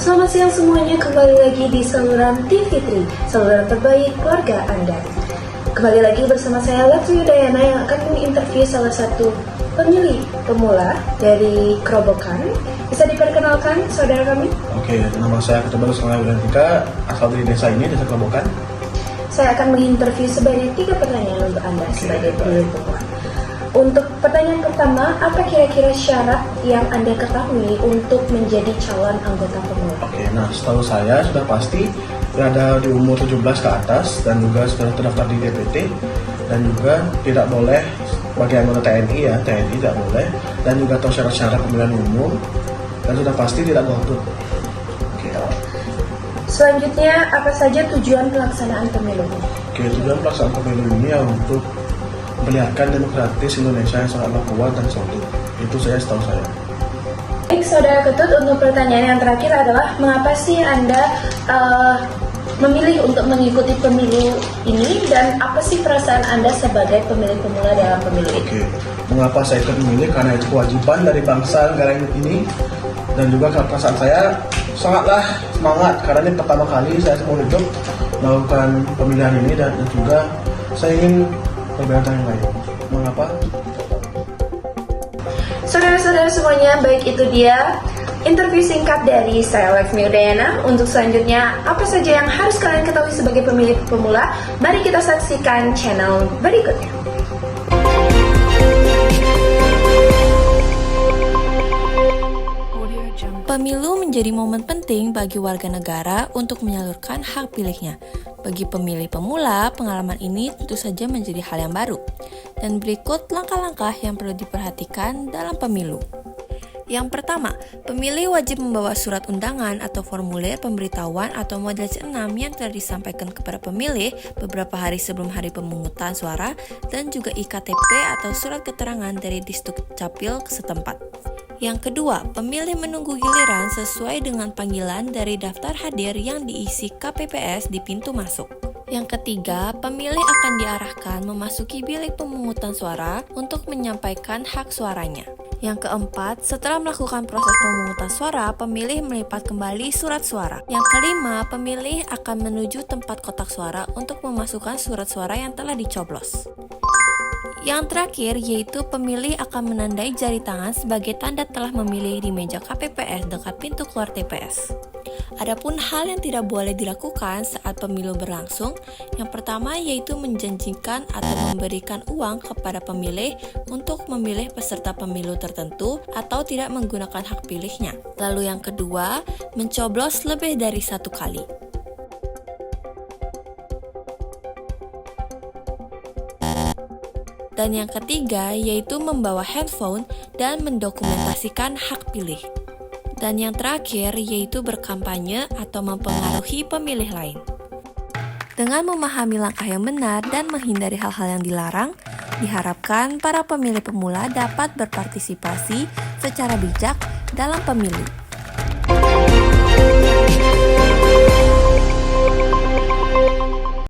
Selamat siang semuanya, kembali lagi di saluran TV3, saluran terbaik keluarga Anda. Kembali lagi bersama saya Lutfi Udayana yang akan menginterview salah satu pemilih pemula dari Kerobokan. Bisa diperkenalkan saudara kami? Oke, nama saya Ketua Sekolah Wilantika, asal dari desa ini, desa Kerobokan. Saya akan menginterview sebanyak 3 pertanyaan untuk Anda sebagai pemilih pemula. Untuk pertanyaan pertama, apa kira-kira syarat yang Anda ketahui untuk menjadi calon anggota pemula? Oke, nah setahu saya sudah pasti berada di umur 17 ke atas dan juga sudah terdaftar di DPT dan juga tidak boleh bagi anggota TNI ya, TNI tidak boleh, dan juga tahu syarat-syarat pemilihan umum dan sudah pasti tidak golput. Oke. Selanjutnya, apa saja tujuan pelaksanaan pemilu? Oke, tujuan pelaksanaan pemilu ini ya untuk memperlihatkan demokratis Indonesia yang sangatlah kuat dan solid. Itu saya setahu saya. Baik, Saudara Ketut, untuk pertanyaan yang terakhir adalah mengapa sih Anda memilih untuk mengikuti pemilu ini dan apa sih perasaan Anda sebagai pemilih pemula dalam pemilu ini? Oke, mengapa saya ikut memilih? Karena itu kewajiban dari bangsa negara ini dan juga perasaan saya sangatlah semangat karena ini pertama kali saya seumur hidup melakukan pemilihan ini dan juga saya ingin berbeda yang lain. Mengapa? Saudara-saudara semuanya, baik itu dia interview singkat dari saya Lutfi Udayana. Untuk selanjutnya, apa saja yang harus kalian ketahui sebagai pemilih pemula? Mari kita saksikan channel berikutnya. Pemilu menjadi momen penting bagi warga negara untuk menyalurkan hak pilihnya. Bagi pemilih pemula, pengalaman ini tentu saja menjadi hal yang baru. Dan berikut langkah-langkah yang perlu diperhatikan dalam pemilu. Yang pertama, pemilih wajib membawa surat undangan atau formulir pemberitahuan atau model C6 yang telah disampaikan kepada pemilih beberapa hari sebelum hari pemungutan suara dan juga IKTP atau surat keterangan dari Disdukcapil setempat. Yang kedua, pemilih menunggu giliran sesuai dengan panggilan dari daftar hadir yang diisi KPPS di pintu masuk. Yang ketiga, pemilih akan diarahkan memasuki bilik pemungutan suara untuk menyampaikan hak suaranya. Yang keempat, setelah melakukan proses pemungutan suara, pemilih melipat kembali surat suara. Yang kelima, pemilih akan menuju tempat kotak suara untuk memasukkan surat suara yang telah dicoblos. Yang terakhir, yaitu pemilih akan menandai jari tangan sebagai tanda telah memilih di meja KPPS dekat pintu keluar TPS. Adapun hal yang tidak boleh dilakukan saat pemilu berlangsung, yang pertama yaitu menjanjikan atau memberikan uang kepada pemilih untuk memilih peserta pemilu tertentu atau tidak menggunakan hak pilihnya. Lalu yang kedua, mencoblos lebih dari 1 kali. Dan yang ketiga yaitu membawa handphone dan mendokumentasikan hak pilih. Dan yang terakhir yaitu berkampanye atau mempengaruhi pemilih lain. Dengan memahami langkah yang benar dan menghindari hal-hal yang dilarang, diharapkan para pemilih pemula dapat berpartisipasi secara bijak dalam pemilu.